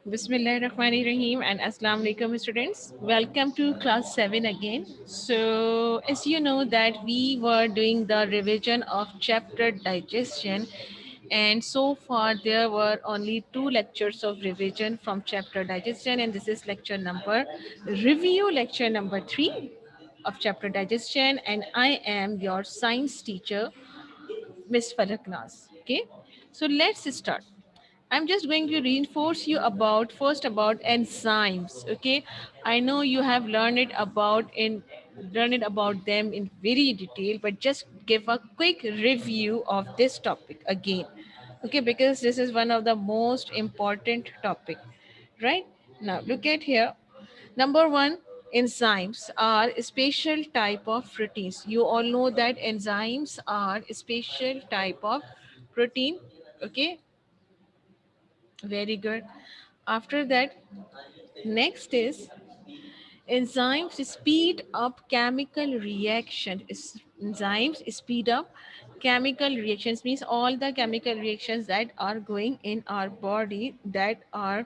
Bismillahirrahmanirrahim and Assalamu alaikum students. Welcome to class 7 again. So as you know that we were doing the revision of chapter digestion, and so far there were only 2 lectures of revision from chapter digestion, and this is lecture number review lecture number 3 of chapter digestion, and I am your science teacher Miss Falaknas. Okay, so let's start. I'm just going to reinforce you about first about enzymes. Okay, I know you have learned it about them in very detail, but just give a quick review of this topic again. Okay, because this is one of the most important topic, right? Now look at here. Number one, enzymes are a special type of proteins. You all know that enzymes are a special type of protein. Okay, very good. After that, next is enzymes speed up chemical reaction. Enzymes speed up chemical reactions means all the chemical reactions that are going in our body that are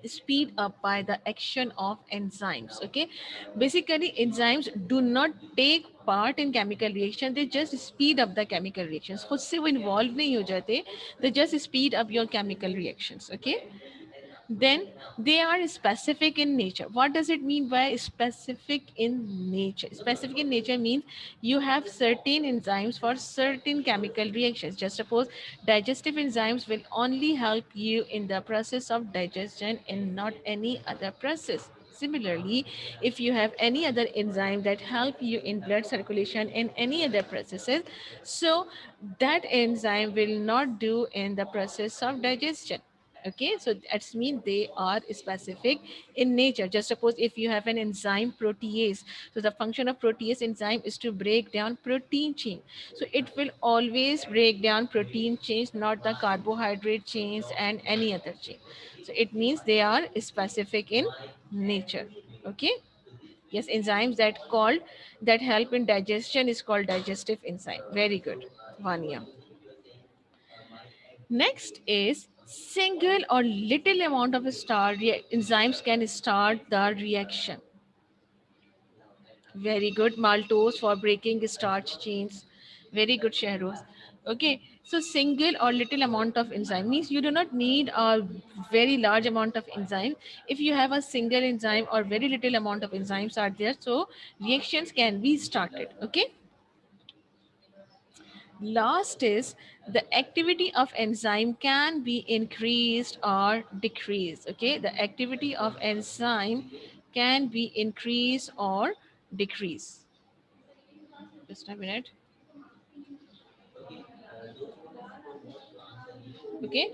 speed up by the action of enzymes. Okay, basically enzymes do not take part in chemical reaction, they just speed up the chemical reactions. खुद से वो involve नहीं हो जाते, they just speed up your chemical reactions. Okay, then they are specific in nature. What does it mean by specific in nature? Specific in nature means you have certain enzymes for certain chemical reactions. Just suppose digestive enzymes will only help you in the process of digestion and not any other process. Similarly, if you have any other enzyme that help you in blood circulation and any other processes, so that enzyme will not do in the process of digestion. Okay, so that's mean they are specific in nature. Just suppose if you have an enzyme protease, so the function of protease enzyme is to break down protein chain, so it will always break down protein chains, not the carbohydrate chains and any other chain. So it means they are specific in nature. Okay, yes, enzymes that help in digestion is called digestive enzyme. Very good, Vania. Next is single or little amount of enzymes can start the reaction. Very good. Maltose for breaking starch chains. Very good, Shahroz. Okay, so single or little amount of enzyme means you do not need a very large amount of enzyme. If you have a single enzyme or very little amount of enzymes are there, so reactions can be started. Okay. Last is the activity of enzyme can be increased or decreased. Okay, the activity of enzyme can be increased or decreased. Just a minute. Okay,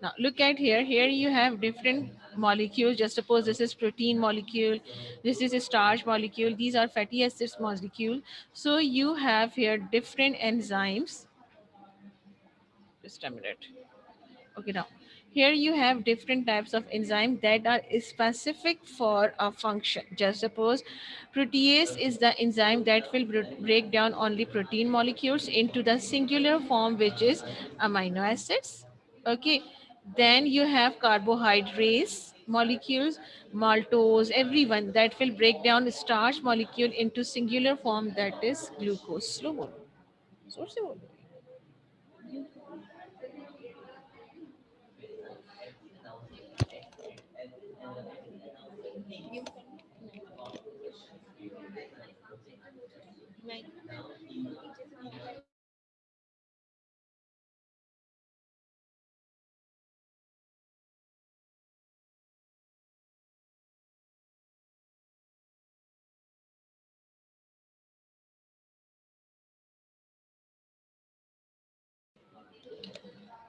now look at here. Here you have different molecules. Just suppose this is protein molecule, this is a starch molecule, these are fatty acids molecule. So you have here different enzymes. Just a minute. Okay, now here you have different types of enzyme that are specific for a function. Just suppose protease is the enzyme that will break down only protein molecules into the singular form, which is amino acids. Okay, then you have carbohydrates molecules, maltose, everyone that will break down starch molecule into singular form, that is glucose. Slow bolo. जोर से बोलो.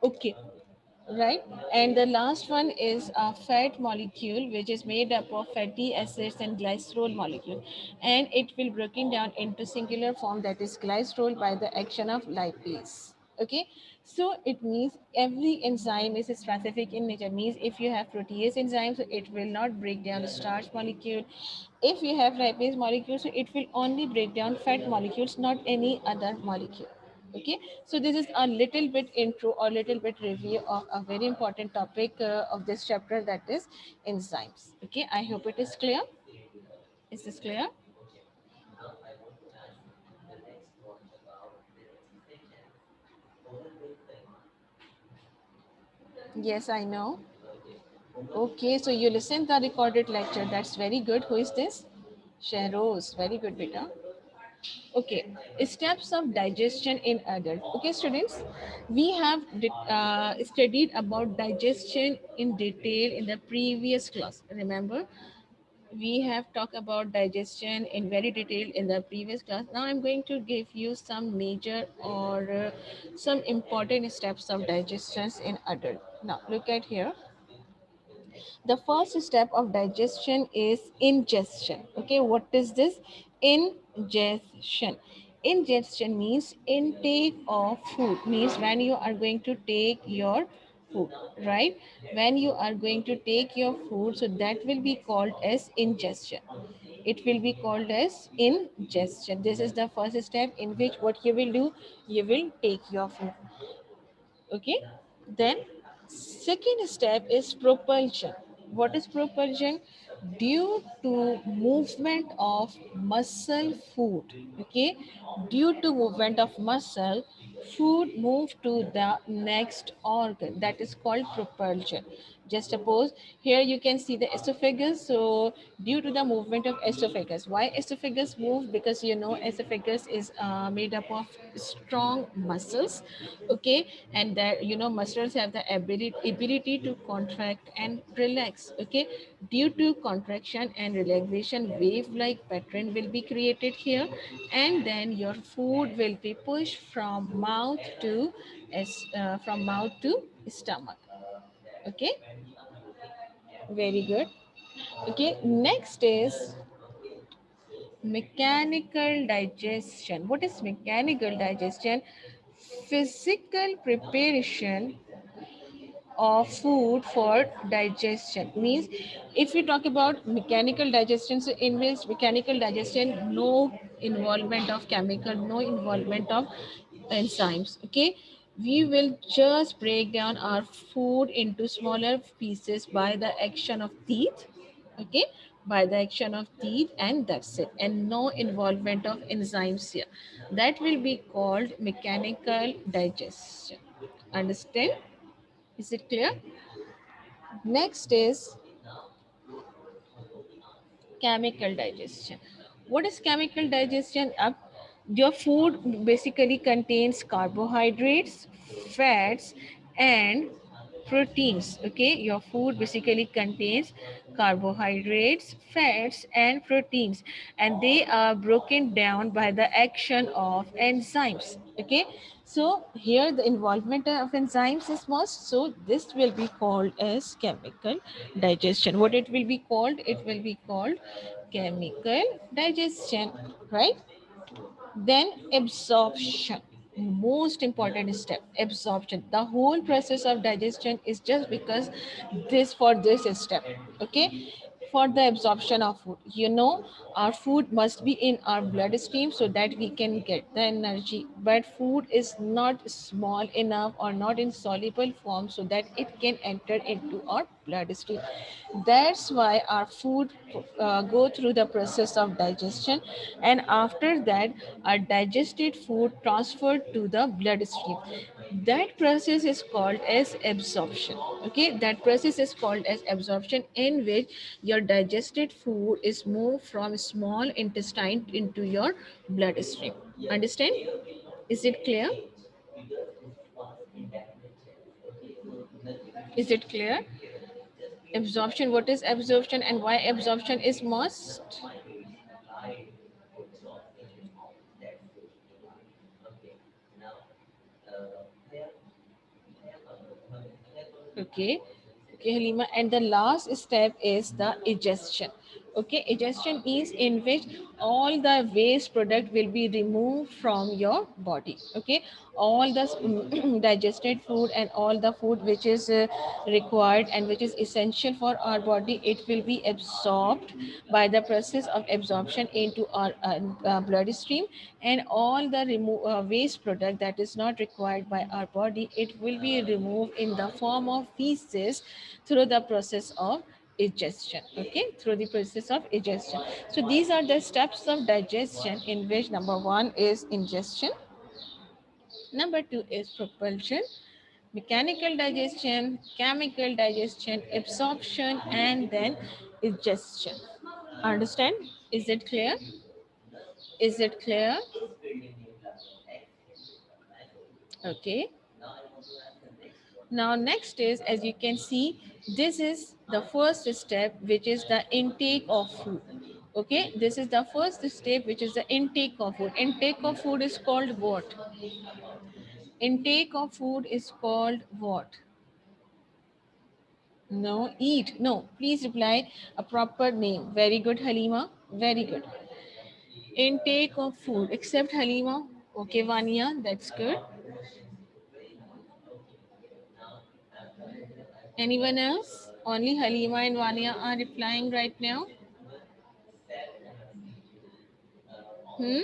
Okay, right. And the last one is a fat molecule, which is made up of fatty acids and glycerol molecule, and it will broken down into singular form, that is glycerol, by the action of lipase. Okay, so it means every enzyme is specific in nature. Means if you have protease enzymes, it will not break down the starch molecule. If you have lipase molecules, so it will only break down fat molecules, not any other molecule. Okay, so this is a little bit intro or little bit review of a very important topic of this chapter, that is enzymes. Okay, I hope it is clear. Is this clear? Yes, I know. Okay, so you listened the recorded lecture. That's very good. Who is this? Sheroz. Very good, beta. Okay, steps of digestion in adult. Okay, students, we have studied about digestion in detail in the previous class. Remember, we have talked about digestion in very detail in the previous class. Now I'm going to give you some major or some important steps of digestions in adult. Now look at here. The first step of digestion is ingestion. Okay, what is this? Ingestion. Ingestion means intake of food, means when you are going to take your food, right? When you are going to take your food, so that will be called as ingestion. It will be called as ingestion. This is the first step in which what you will do, you will take your food. Okay, then second step is propulsion. What is propulsion? Due to movement of muscle, food, okay, due to movement of muscle, food move to the next organ, that is called propulsion. Just suppose here you can see the esophagus. So due to the movement of esophagus, why esophagus move? Because you know esophagus is made up of strong muscles, okay, and that you know muscles have the ability to contract and relax. Okay, due to contraction and relaxation, wave like pattern will be created here, and then your food will be pushed from mouth to stomach. Okay, very good. Okay, next is mechanical digestion. What is mechanical digestion? Physical preparation of food for digestion. Means if we talk about mechanical digestion, so in which mechanical digestion, no involvement of chemical, no involvement of enzymes. Okay, we will just break down our food into smaller pieces by the action of teeth. Okay, by the action of teeth, and that's it, and no involvement of enzymes here. That will be called mechanical digestion. Understand? Is it clear? Next is chemical digestion. What is chemical digestion? Your food basically contains carbohydrates, fats, and proteins. Okay, your food basically contains carbohydrates, fats, and proteins, and they are broken down by the action of enzymes. Okay, so here the involvement of enzymes is must. So this will be called as chemical digestion. What it will be called? It will be called chemical digestion, right? Then absorption, most important step, absorption. The whole process of digestion is just because this for this step. Okay, for the absorption of food, you know, our food must be in our bloodstream so that we can get the energy, but food is not small enough or not in soluble form so that it can enter into our bloodstream. That's why our food go through the process of digestion, and after that our digested food transferred to the bloodstream. That process is called as absorption. Okay, that process is called as absorption, in which your digested food is moved from small intestine into your bloodstream. Understand? Is it clear? Is it clear? Absorption, what is absorption and why absorption is must? Okay, okay, Halima. And the last step is the digestion. Okay, digestion is in which all the waste product will be removed from your body. Okay, all the digested food and all the food which is required and which is essential for our body, it will be absorbed by the process of absorption into our bloodstream, and all the waste product that is not required by our body, it will be removed in the form of feces through the process of digestion. Okay, through the process of digestion. So these are the steps of digestion, in which number one is ingestion, number two is propulsion, mechanical digestion, chemical digestion, absorption, and then digestion. Understand? Is it clear? Is it clear? Okay. Now next is, as you can see, this is the first step, which is the intake of food. Okay, this is the first step, which is the intake of food. Intake of food is called what? Intake of food is called what? No, eat. No, please reply a proper name. Very good, Halima. Very good. Intake of food, except Halima. Okay, Vania, that's good. Anyone else? Only Halima and Vania are replying right now. Hmm?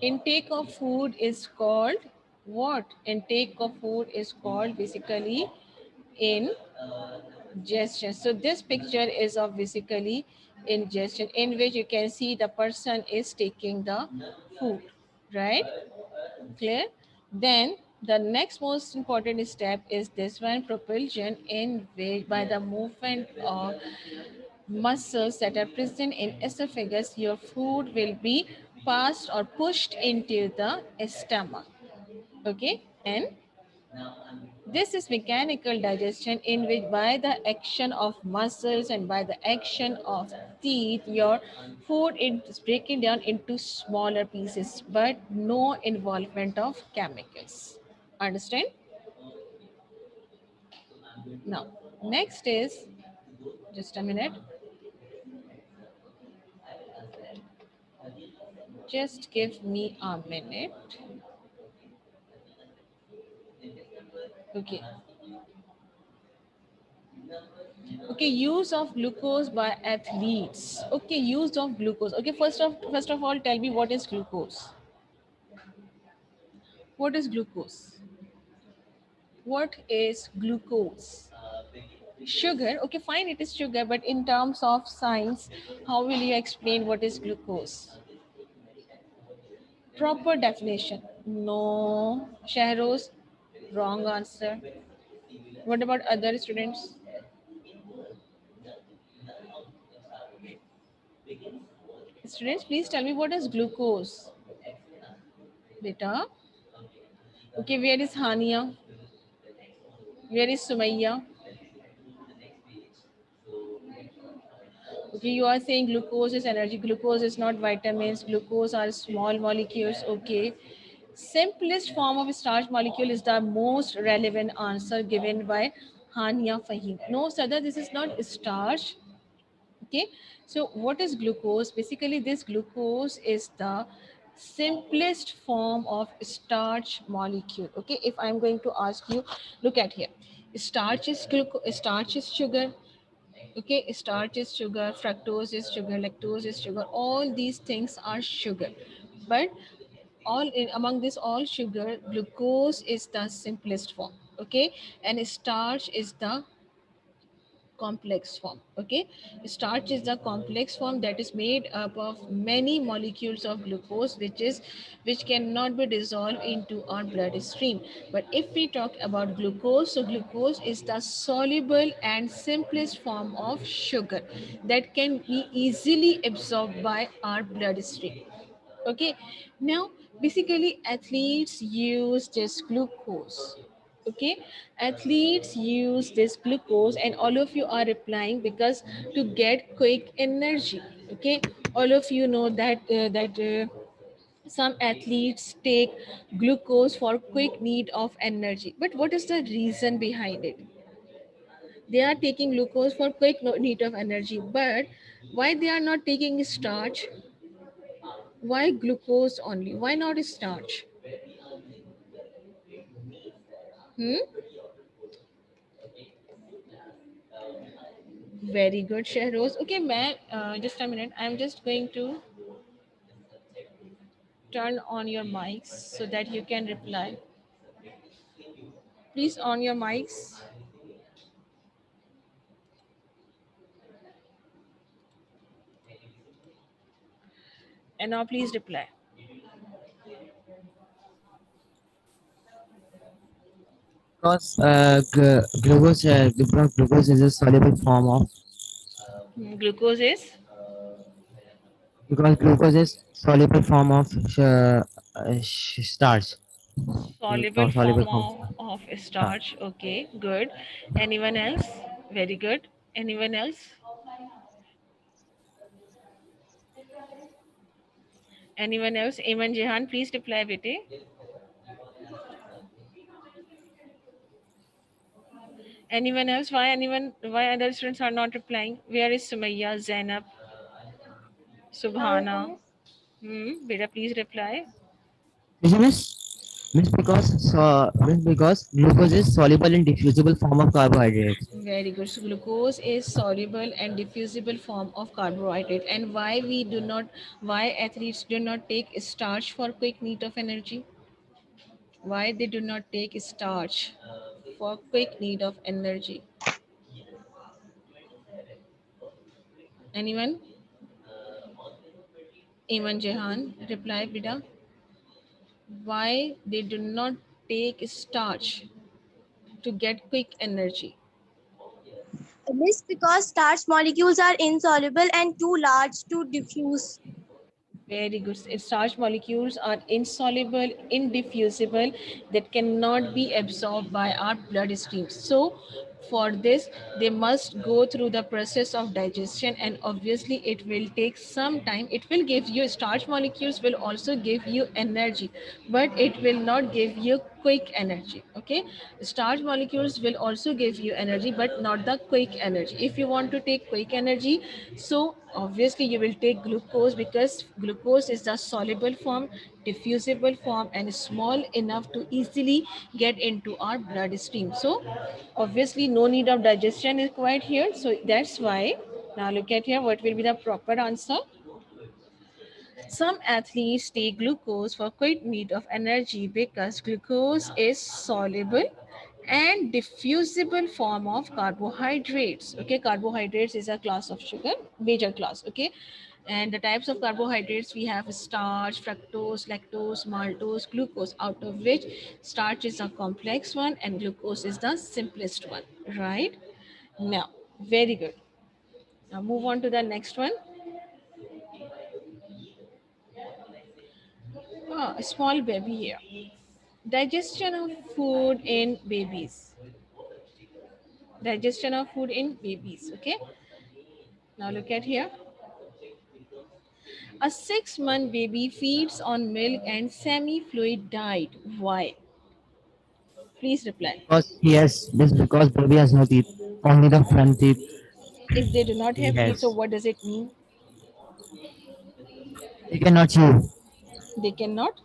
Intake of food is called what? Intake of food is called basically ingestion. So this picture is of basically ingestion, in which you can see the person is taking the food, right? Clear? Then the next most important step is this one, propulsion, in which by the movement of muscles that are present in esophagus, your food will be passed or pushed into the stomach. Okay, and this is mechanical digestion, in which by the action of muscles and by the action of teeth, your food is breaking down into smaller pieces, but no involvement of chemicals. Understand? Now, next is, just a minute, just give me a minute. Okay. Okay, use of glucose by athletes. Okay, use of glucose. Okay, first of all, tell me, what is glucose? What is glucose? What is glucose? Sugar. Okay, fine, it is sugar, but in terms of science, how will you explain what is glucose? Proper definition. No. Shahroz, wrong answer. What about other students? Students, please tell me, what is glucose? Beta. Okay, where is Hania? Where is Sumayya? Okay, you are saying glucose is energy. Glucose is not vitamins. Glucose are small molecules. Okay. Simplest form of starch molecule is the most relevant answer given by Hania Fahim. No, Sada, this is not starch. Okay. So what is glucose? Basically, this glucose is the simplest form of starch molecule. Okay. If I'm going to ask you, look at here. Starch is sugar. Okay, starch is sugar, fructose is sugar, lactose is sugar. All these things are sugar. But among this all sugar, glucose is the simplest form. Okay, and starch is the complex form. Okay, starch is the complex form that is made up of many molecules of glucose, which cannot be dissolved into our bloodstream. But if we talk about glucose, so glucose is the soluble and simplest form of sugar that can be easily absorbed by our bloodstream. Okay, now basically athletes use this glucose. Okay, athletes use this glucose, and all of you are replying because to get quick energy. Okay, all of you know that some athletes take glucose for quick need of energy. But what is the reason behind it? They are taking glucose for quick need of energy, but why they are not taking starch? Why glucose only? Why not starch? Hmm? Very good, Shehroz. Okay, man, just a minute. I'm just going to turn on your mics so that you can reply. Please on your mics. And now please reply. Because glucose is a soluble form of Glucose is because glucose is soluble form of starch. soluble Soluble form form of starch. starch. Okay, good. Anyone else? Very good. Anyone else? Anyone else? Iman Jehan, please reply, bete. Anyone else? Why anyone? Why other students are not replying? Where is Sumaya, Zainab, Subhana? Beta, please reply. Reason means because glucose is soluble in diffusible form of carbohydrates. Very good. So glucose is soluble and diffusible form of carbohydrate. And why we do not, why athletes do not take starch for quick need of energy? Why they do not take starch for quick need of energy? Anyone? Iman Jehan, reply, Bida. Why they do not take starch to get quick energy? This because starch molecules are insoluble and too large to diffuse. Very good. Starch molecules are insoluble, indiffusible, that cannot be absorbed by our bloodstream. So, for this, they must go through the process of digestion, and obviously, it will take some time. It will give you starch molecules, will also give you energy, but it will not give you quick energy. Okay, starch molecules will also give you energy, but not the quick energy. If you want to take quick energy, so obviously you will take glucose, because glucose is the soluble form, diffusible form, and small enough to easily get into our bloodstream. So obviously no need of digestion is required here. So that's why, now look at here, what will be the proper answer? Some athletes take glucose for quick need of energy because glucose is soluble and diffusible form of carbohydrates. Okay, carbohydrates is a class of sugar, major class. Okay, and the types of carbohydrates we have starch, fructose, lactose, maltose, glucose, out of which starch is a complex one and glucose is the simplest one. Right? Now, very good. Now move on to the next one. A small baby here. Digestion of food in babies. Digestion of food in babies. Okay. Now look at here. A 6-month baby feeds on milk and semi-fluid diet. Why? Please reply. Because yes, this because baby has no teeth, only the front teeth. If they do not have teeth, so Yes, what does it mean? they cannot chew. They cannot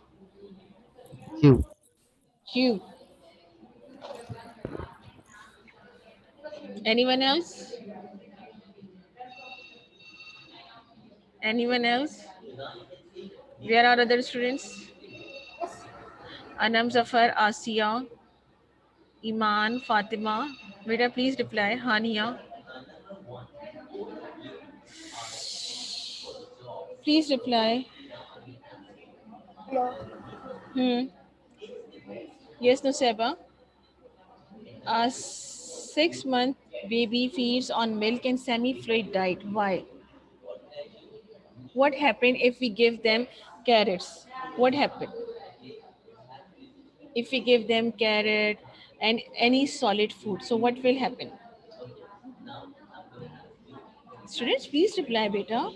Chew. chew. Anyone else? Anyone else? Where are other students? Anam Zafar, Asia, Iman, Fatima. Beta, please reply. Hania, please reply. Hmm. Yes, Nuseba. A 6-month baby feeds on milk and semi-fluid diet. Why? What happened if we give them carrots? What happened if we give them carrot and any solid food? So what will happen? Students, please reply, beta.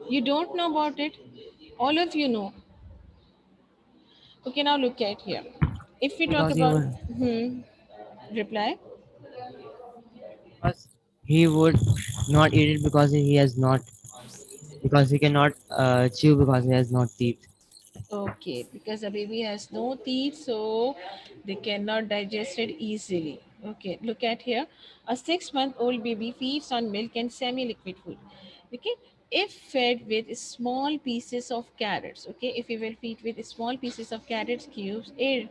You don't know about it. All of you know. Okay, now look at here. If we talk Because about you reply. Because he would not eat it because he has not, because he cannot chew because he has not teeth. Okay, because the baby has no teeth, so they cannot digest it easily. Okay, look at here. A 6 month old baby feeds on milk and semi liquid food. Okay, if fed with small pieces of carrots, okay, if you will feed with small pieces of carrots cubes, it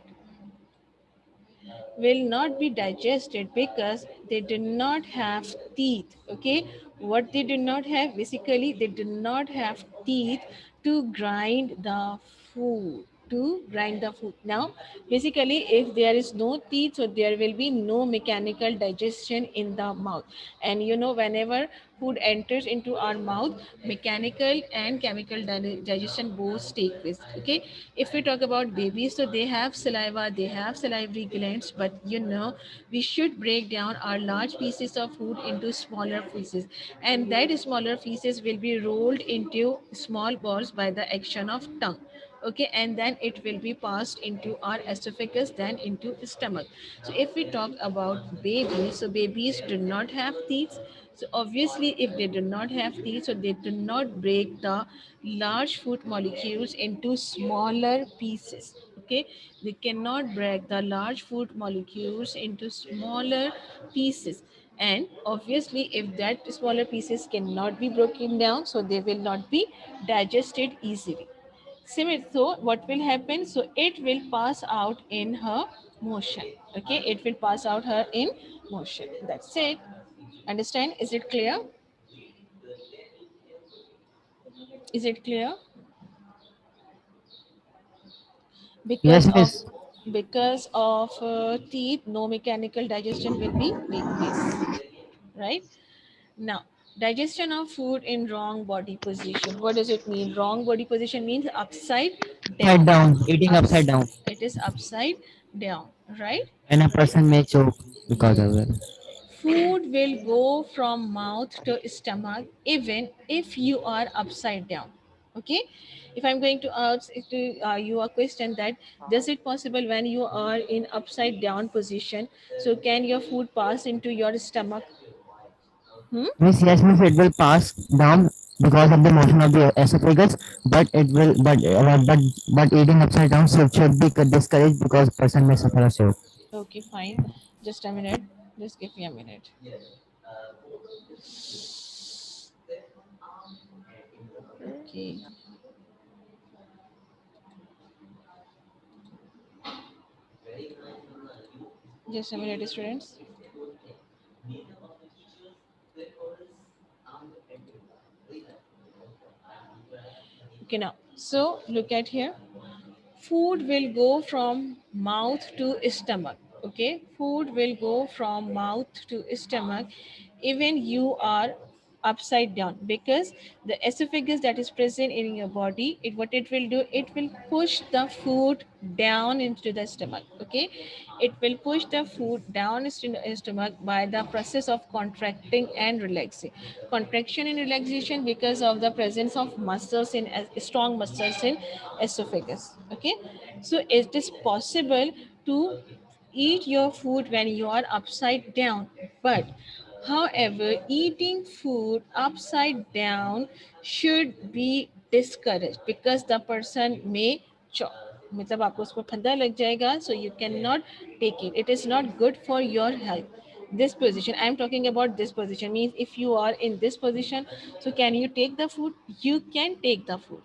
will not be digested because they do not have teeth. Okay, what they do not have, basically they do not have teeth to grind the food, to grind the food. Now basically if there is no teeth, so there will be no mechanical digestion in the mouth. And you know, whenever food enters into our mouth, mechanical and chemical digestion both take place. Okay, if we talk about babies, so they have saliva, they have salivary glands, but you know, we should break down our large pieces of food into smaller pieces, and that smaller pieces will be rolled into small balls by the action of tongue. Okay, and then it will be passed into our esophagus, then into stomach. So if we talk about babies, so babies do not have teeth. So obviously if they do not have teeth, so they do not break the large food molecules into smaller pieces. Okay, they cannot break the large food molecules into smaller pieces. And obviously if that smaller pieces cannot be broken down, so they will not be digested easily. Similar, so what will happen? So it will pass out in her motion. Okay, it will pass out her in motion. That's it. Understand? Is it clear? Is it clear? Yes, Because of miss. teeth, no mechanical digestion will be take place. Right? Now, digestion of food in wrong body position. What does it mean? Wrong body position means upside Upside down. down, eating upside Ups, down, it is upside down, right? and a person may choke because of it. Food will go from mouth to stomach even if you are upside down. Okay, if I'm going to ask you a question, that does it possible when you are in upside down position, so can your food pass into your stomach? Hmm? Miss, yes, miss, it will pass down because of the motion of the esophagus, but it will, but eating upside down should be discouraged because person may suffer a stroke. Okay, fine. Just a minute. Just give me a minute. Okay. Just a minute, students. Okay, now. So look at here. Food will go from mouth to stomach. Okay, food will go from mouth to stomach even you are upside down, because the esophagus that is present in your body, it what it will do, it will push the food down into the stomach. Okay, it will push the food down into the stomach by the process of contracting and relaxing. Contraction and relaxation because of the presence of muscles in strong muscles in esophagus. Okay, so it is possible to eat your food when you are upside down, but however eating food upside down should be discouraged because the person may choke. मतलब आपको उसको फंदा लग जाएगा, so you cannot take it. It is not good for your health. This position, I am talking about this position, means if you are in this position, so can you take the food? You can take the food.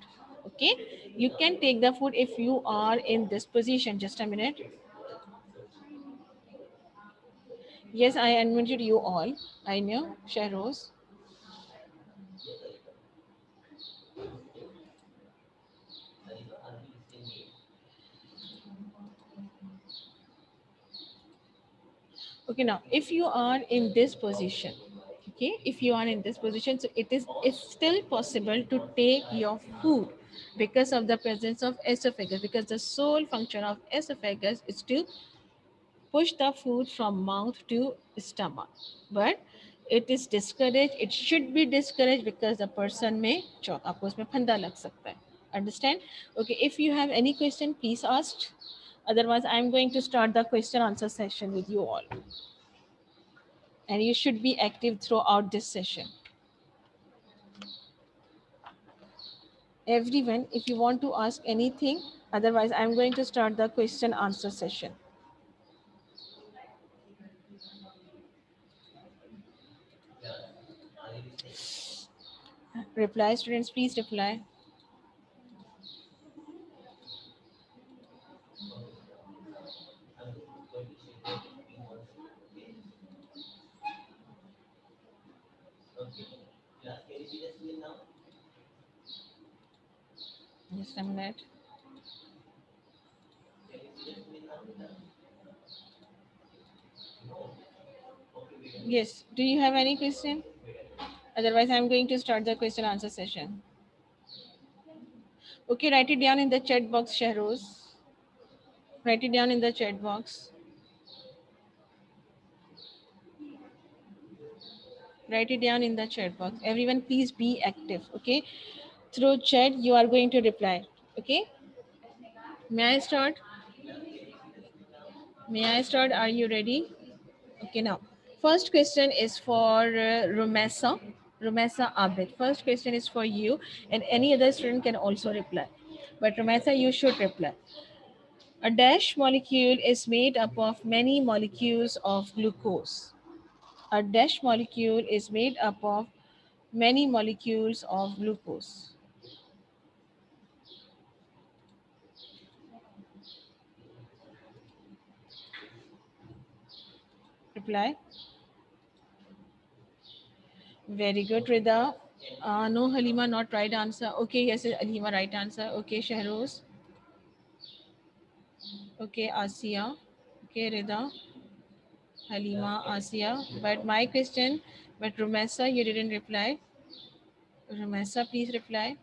Okay, you can take the food if you are in this position. Just a minute. Yes, I unmuted you all. I know, Shahroz. Okay, now if you are in this position, okay, if you are in this position, so it is it's still possible to take your food because of the presence of esophagus, because the sole function of esophagus is to push the food from mouth to stomach. But it is discouraged, it should be discouraged because the person may choke, आपको उसमें फंदा लग सकता है. Understand? Okay, if you have any question, please ask. Otherwise, I'm going to start the question answer session with you all. and you should be active throughout this session. Everyone, if you want to ask anything, otherwise I'm going to start the question answer session. Reply, students, please reply. Just a minute. Yes, do you have any question? Otherwise I'm going to start the question answer session. Okay, write it down in the chat box, Shahroz. Write it down in the chat box. Write it down in the chat box. Everyone, please be active. Okay, through chat you are going to reply. Okay, may I start? May I start? Are you ready? Okay, now first question is for Rumesa. Rumesa Abid. First question is for you, and any other student can also reply. But Rumesa, you should reply. A dash molecule is made up of many molecules of glucose. A dash molecule is made up of many molecules of glucose. Reply. Very good, Rida. No, Halima, not right answer. Okay, yes, Halima, right answer. Okay, Shahroz. Okay, Asia. Okay, Rida, Halima, Asia. But my question, but Rumesa, you didn't reply. Rumesa, please reply.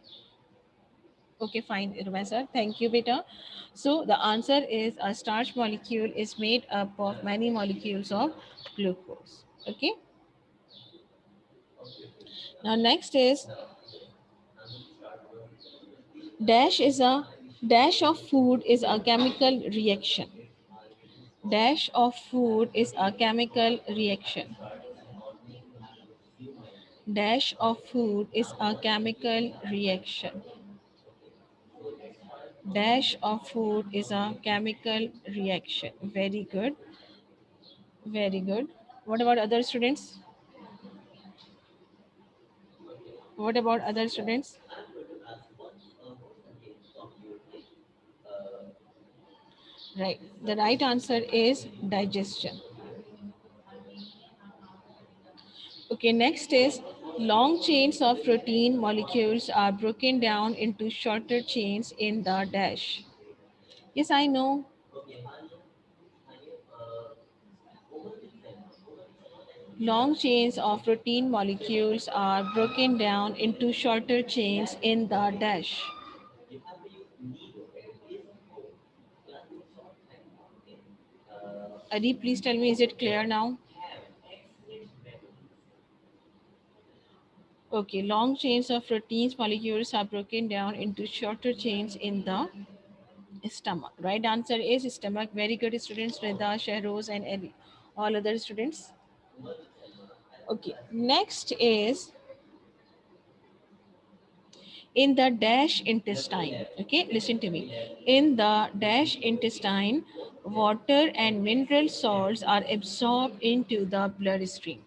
Okay, fine, Rumesa. Thank you, beta. So the answer is a starch molecule is made up of many molecules of glucose. Okay. Now next is dash of food is a chemical reaction. Dash of food is a chemical reaction. Dash of food is a chemical reaction. Dash of food is a chemical reaction. Very good. Very good. What about other students? What about other students? Right. The right answer is digestion. Okay, next is long chains of protein molecules are broken down into shorter chains in the dash. Yes, I know. Long chains of protein molecules are broken down into shorter chains in the dash. Adi, please tell me, is it clear now? Okay, long chains of proteins molecules are broken down into shorter chains in the stomach. Right answer is stomach. Very good, students. Rida, Shahroz, and all other students. Okay, next is in the dash intestine. Okay, listen to me. In the dash intestine, water and mineral salts are absorbed into the bloodstream.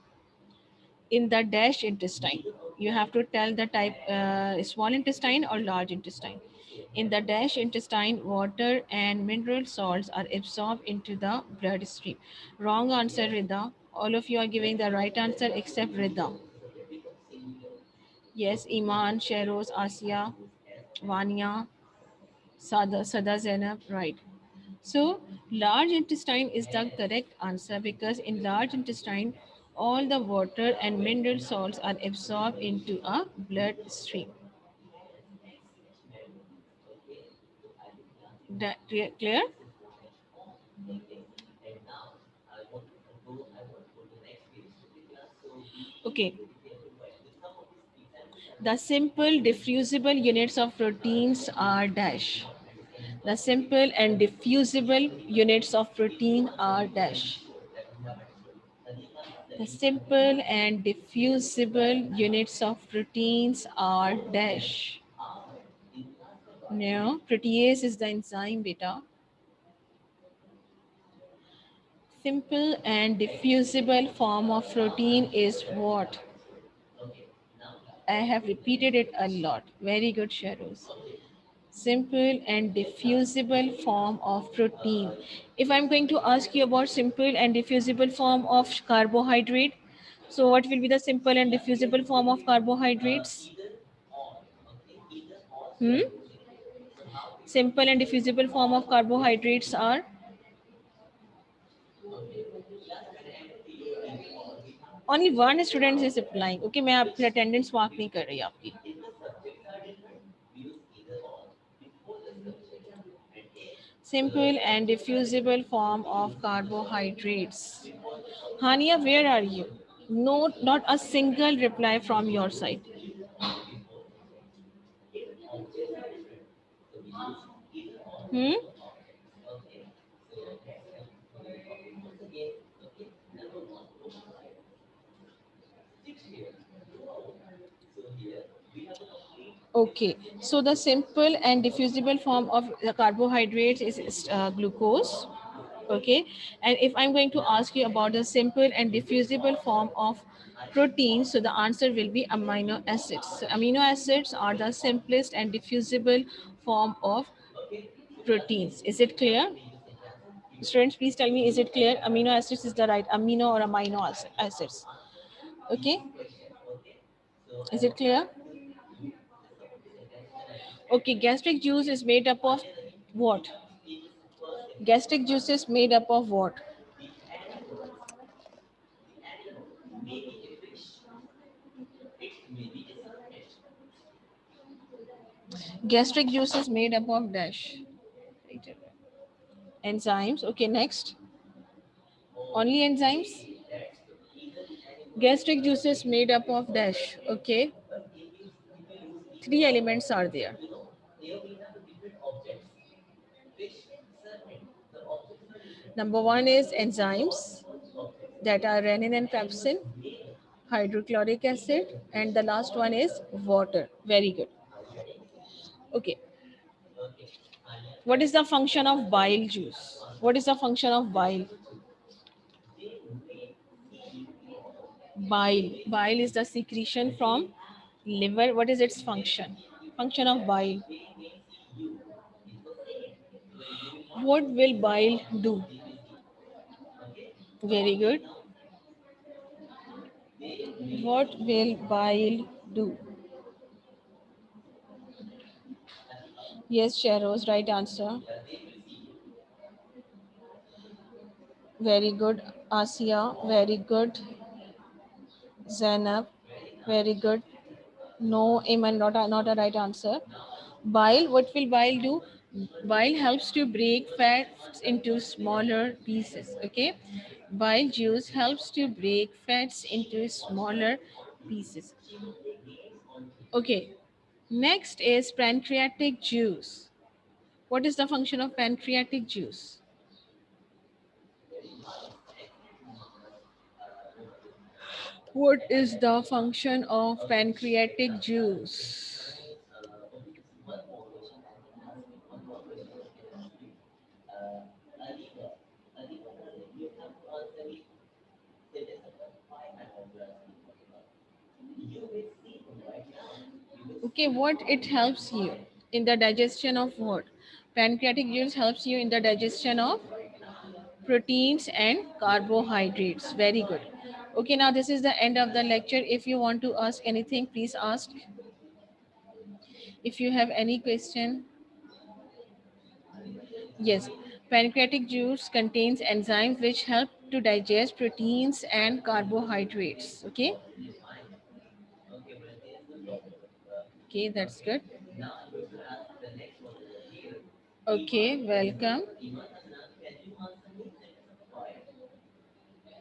In the dash intestine, you have to tell the type, small intestine or large intestine. In the dash intestine, water and mineral salts are absorbed into the bloodstream. Wrong answer, Rida. All of you are giving the right answer except Rida. Yes, Iman, Sheroz, Asia, Vania, Sada Zainab, right. So, large intestine is the correct answer because in large intestine, all the water and mineral salts are absorbed into a bloodstream. That clear? Okay. The simple diffusible units of proteins are dash. The simple and diffusible units of protein are dash. The simple and diffusible units of proteins are dash. No, protease is the enzyme, beta. Simple and diffusible form of protein is what? I have repeated it a lot. Very good, Shadows. Simple and diffusible form of protein. If I'm going to ask you about simple and diffusible form of carbohydrate, so what will be the simple and diffusible form of carbohydrates? Hmm? Simple and diffusible form of carbohydrates are only one student is applying. Okay, मैं आपकी attendance mark नहीं कर रही आपकी. Simple and diffusible form of carbohydrates. Hania, where are you? No, not a single reply from your side. Hmm? Okay, so the simple and diffusible form of the carbohydrates is glucose. Okay, and if I'm going to ask you about the simple and diffusible form of protein, so the answer will be amino acids. So amino acids are the simplest and diffusible form of proteins. Is it clear? Students, please tell me, is it clear? Amino acids is the right amino or acids. Okay, is it clear? Okay, gastric juice is made up of what? Gastric juice is made up of what? Gastric juice is made up of dash. Enzymes. Okay, next. Only enzymes. Gastric juice is made up of dash. Okay, three elements are there. Number one is enzymes that are renin and pepsin, hydrochloric acid, and the last one is water. Very good. Okay, what is the function of bile juice? What is the function of bile? Bile is the secretion from liver. What is its function? Function of bile. What will bile do? Very good. What will bile do? Yes, Sheros, right answer. Very good, Asia. Very good, Zainab. Very good. No, Iman, not a right answer. Bile, what will bile do? Bile helps to break fats into smaller pieces. Okay, bile juice helps to break fats into smaller pieces. Okay, next is pancreatic juice. What is the function of pancreatic juice? What is the function of pancreatic juice? Okay, what it helps you in the digestion of what? Pancreatic juice helps you in the digestion of proteins and carbohydrates. Very good. Okay, now this is the end of the lecture. If you want to ask anything, please ask. If you have any question, yes. Pancreatic juice contains enzymes which help to digest proteins and carbohydrates. Okay. Okay, that's good. Okay, welcome.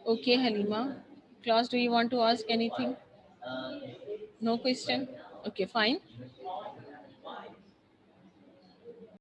Okay, Halima. Class, do you want to ask anything? No question? Okay, fine.